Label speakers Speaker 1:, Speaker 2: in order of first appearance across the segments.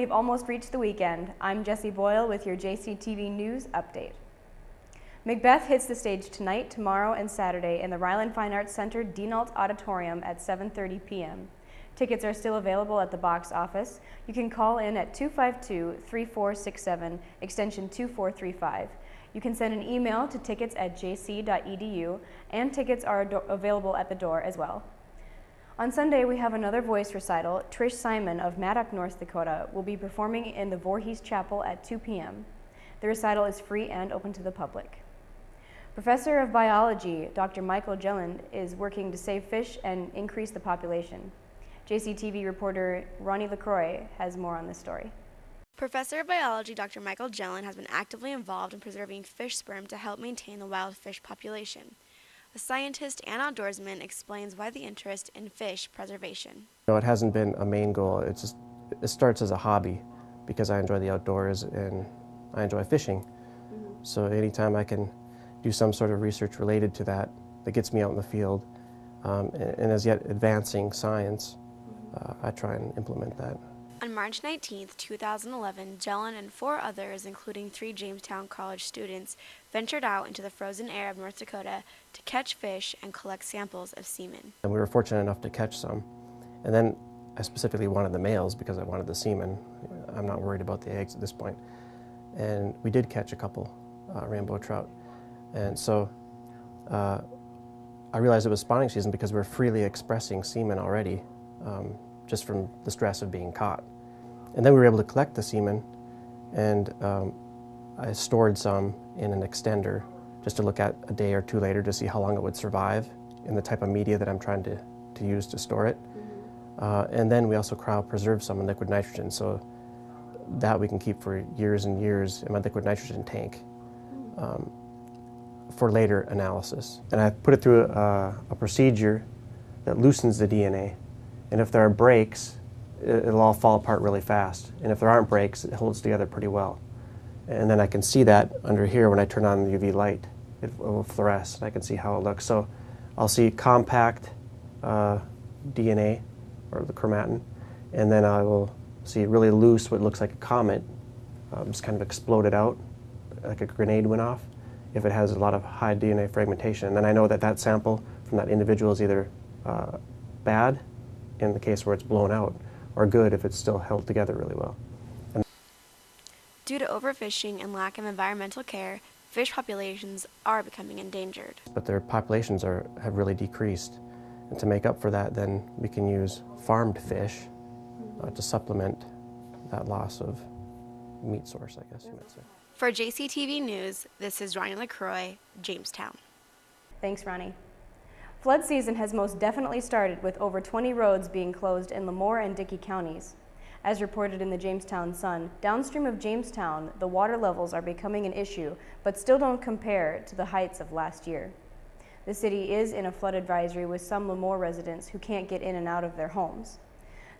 Speaker 1: we've almost reached the weekend. I'm Jessee Boyle with your JCTV News Update. Macbeth hits the stage tonight, tomorrow, and Saturday in the Ryland Fine Arts Center Denault Auditorium at 7:30 p.m. Tickets are still available at the box office. You can call in at 252-3467, extension 2435. You can send an email to tickets@jc.edu, and tickets are available at the door as well. On Sunday, we have another voice recital. Trish Simon of Maddock, North Dakota, will be performing in the Voorhees Chapel at 2 p.m. The recital is free and open to the public. Professor of Biology, Dr. Michael Jelland, is working to save fish and increase the population. JCTV reporter Ronnie LaCroix has more on this story.
Speaker 2: Professor of Biology Dr. Michael Jelland has been actively involved in preserving fish sperm to help maintain the wild fish population. A scientist and outdoorsman explains why the interest in fish preservation.
Speaker 3: No, it hasn't been a main goal. It starts as a hobby because I enjoy the outdoors and I enjoy fishing. So anytime I can do some sort of research related to that gets me out in the field and as yet advancing science, I try and implement that.
Speaker 2: On March 19, 2011, Jelland and 4 others, including 3 Jamestown College students, ventured out into the frozen air of North Dakota to catch fish and collect samples of semen.
Speaker 3: And we were fortunate enough to catch some. And then I specifically wanted the males because I wanted the semen. I'm not worried about the eggs at this point. And we did catch a couple rainbow trout. And so I realized it was spawning season because we were freely expressing semen already, just from the stress of being caught. And then we were able to collect the semen, and I stored some in an extender just to look at a day or 2 later to see how long it would survive in the type of media that I'm trying to use to store it. And then we also cryopreserved some in liquid nitrogen, so that we can keep for years and years in my liquid nitrogen tank for later analysis. And I put it through a procedure that loosens the DNA. And if there are breaks, it'll all fall apart really fast. And if there aren't breaks, it holds together pretty well. And then I can see that under here when I turn on the UV light. It will fluoresce, and I can see how it looks. So I'll see compact DNA, or the chromatin, and then I will see really loose, what looks like a comet, just kind of exploded out, like a grenade went off, if it has a lot of high DNA fragmentation. And then I know that that sample from that individual is either bad, in the case where it's blown out, or good if it's still held together really well.
Speaker 2: Due to overfishing and lack of environmental care, fish populations are becoming endangered.
Speaker 3: But their populations have really decreased. And to make up for that, then we can use farmed fish to supplement that loss of meat source, I guess you might say.
Speaker 2: For JCTV News, this is Ronnie LaCroix, Jamestown.
Speaker 1: Thanks, Ronnie. Flood season has most definitely started, with over 20 roads being closed in Lemoore and Dickey counties. As reported in the Jamestown Sun, downstream of Jamestown, the water levels are becoming an issue, but still don't compare to the heights of last year. The city is in a flood advisory, with some Lemoore residents who can't get in and out of their homes.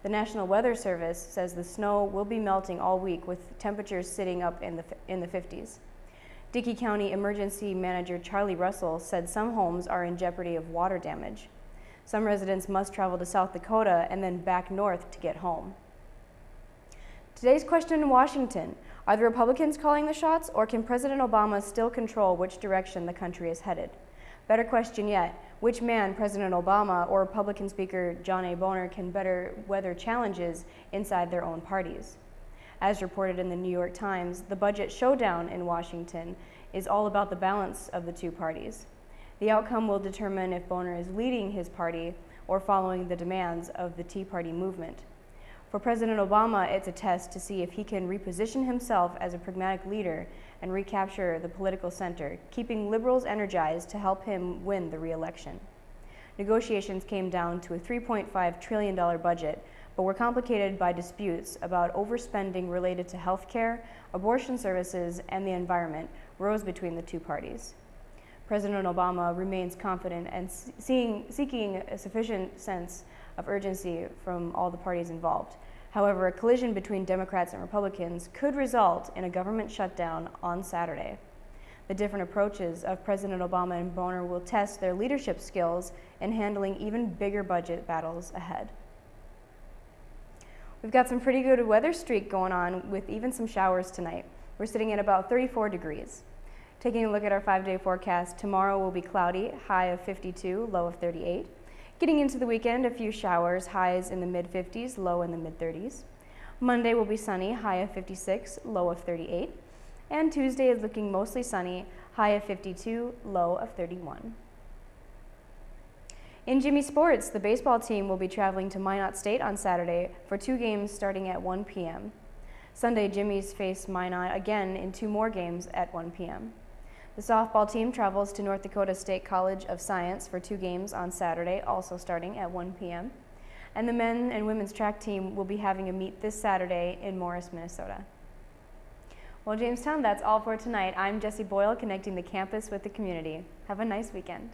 Speaker 1: The National Weather Service says the snow will be melting all week, with temperatures sitting up in the 50s. Dickey County Emergency Manager Charlie Russell said some homes are in jeopardy of water damage. Some residents must travel to South Dakota and then back north to get home. Today's question in Washington: are the Republicans calling the shots, or can President Obama still control which direction the country is headed? Better question yet, which man, President Obama or Republican Speaker John A. Boehner, can better weather challenges inside their own parties? As reported in the New York Times, the budget showdown in Washington is all about the balance of the two parties. The outcome will determine if Boehner is leading his party or following the demands of the Tea Party movement. For President Obama, it's a test to see if he can reposition himself as a pragmatic leader and recapture the political center, keeping liberals energized to help him win the re-election. Negotiations came down to a $3.5 trillion budget, but were complicated by disputes about overspending related to health care, abortion services, and the environment rose between the two parties. President Obama remains confident and seeking a sufficient sense of urgency from all the parties involved. However, a collision between Democrats and Republicans could result in a government shutdown on Saturday. The different approaches of President Obama and Boehner will test their leadership skills in handling even bigger budget battles ahead. We've got some pretty good weather streak going on with even some showers tonight. We're sitting at about 34 degrees. Taking a look at our 5-day forecast, tomorrow will be cloudy, high of 52, low of 38. Getting into the weekend, a few showers, highs in the mid-50s, low in the mid-30s. Monday will be sunny, high of 56, low of 38. And Tuesday is looking mostly sunny, high of 52, low of 31. In Jimmy Sports, the baseball team will be traveling to Minot State on Saturday for 2 games starting at 1 p.m. Sunday, Jimmy's face Minot again in 2 more games at 1 p.m. The softball team travels to North Dakota State College of Science for 2 games on Saturday, also starting at 1 p.m. And the men and women's track team will be having a meet this Saturday in Morris, Minnesota. Well, Jamestown, that's all for tonight. I'm Jessee Boyle, connecting the campus with the community. Have a nice weekend.